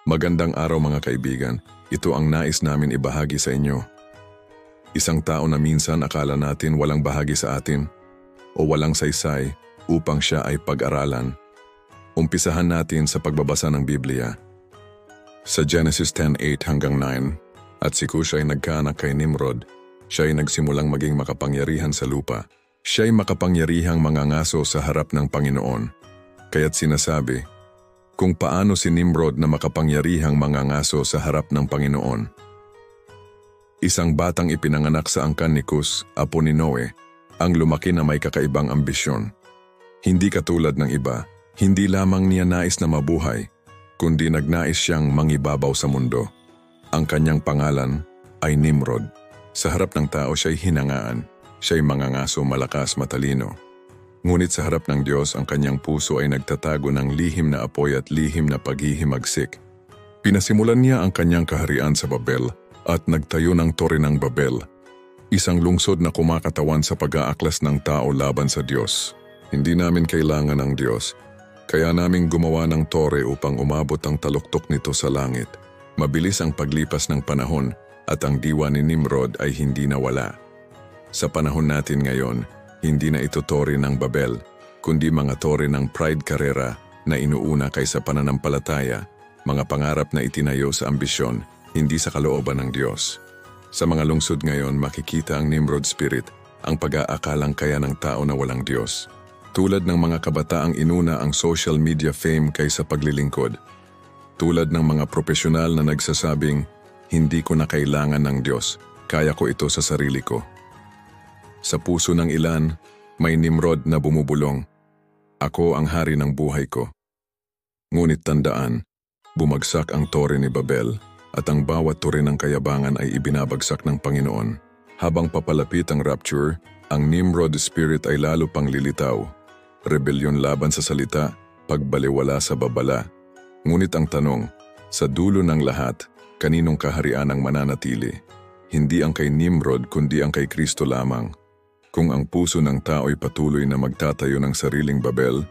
Magandang araw mga kaibigan, ito ang nais namin ibahagi sa inyo. Isang tao na minsan akala natin walang bahagi sa atin o walang saysay upang siya ay pag-aralan. Umpisahan natin sa pagbabasa ng Biblia. Sa Genesis 10:8 hanggang 9, at si Cush ay nagkaanak kay Nimrod. Siya ay nagsimulang maging makapangyarihan sa lupa. Siya ay makapangyarihang mangangaso sa harap ng Panginoon. Kaya't sinasabi, kung paano si Nimrod na makapangyarihang mangangaso sa harap ng Panginoon. Isang batang ipinanganak sa angkan ni Cush, apo ni Noe, ang lumaki na may kakaibang ambisyon. Hindi katulad ng iba, hindi lamang niya nais na mabuhay, kundi nagnais siyang mangibabaw sa mundo. Ang kanyang pangalan ay Nimrod. Sa harap ng tao siya'y hinangaan, siya'y mangangaso, malakas, matalino. Ngunit sa harap ng Diyos, ang kanyang puso ay nagtatago ng lihim na apoy at lihim na paghihimagsik. Pinasimulan niya ang kanyang kaharian sa Babel at nagtayo ng Tore ng Babel, isang lungsod na kumakatawan sa pag-aaklas ng tao laban sa Diyos. Hindi namin kailangan ng Diyos, kaya naming gumawa ng tore upang umabot ang taluktok nito sa langit. Mabilis ang paglipas ng panahon at ang diwa ni Nimrod ay hindi nawala. Sa panahon natin ngayon, hindi na ito tore ng Babel, kundi mga tore ng pride karera na inuuna kaysa pananampalataya, mga pangarap na itinayo sa ambisyon, hindi sa kalooban ng Diyos. Sa mga lungsod ngayon, makikita ang Nimrod spirit, ang pag-aakalang kaya ng tao na walang Diyos. Tulad ng mga kabataang inuna ang social media fame kaysa paglilingkod. Tulad ng mga profesional na nagsasabing, hindi ko na kailangan ng Diyos, kaya ko ito sa sarili ko. Sa puso ng ilan, may Nimrod na bumubulong. Ako ang hari ng buhay ko. Ngunit tandaan, bumagsak ang tore ni Babel at ang bawat tore ng kayabangan ay ibinabagsak ng Panginoon. Habang papalapit ang rapture, ang Nimrod spirit ay lalo pang lilitaw. Rebelyon laban sa salita, pagbaliwala sa babala. Ngunit ang tanong, sa dulo ng lahat, kaninong kaharian ang mananatili? Hindi ang kay Nimrod kundi ang kay Kristo lamang. Kung ang puso ng tao ay patuloy na magtatayo ng sariling Babel,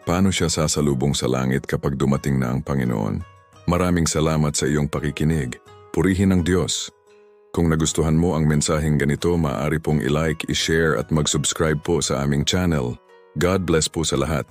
paano siya sasalubong sa langit kapag dumating na ang Panginoon? Maraming salamat sa iyong pakikinig. Purihin ang Diyos. Kung nagustuhan mo ang mensaheng ganito, maaari pong i-like, i-share at mag-subscribe po sa aming channel. God bless po sa lahat.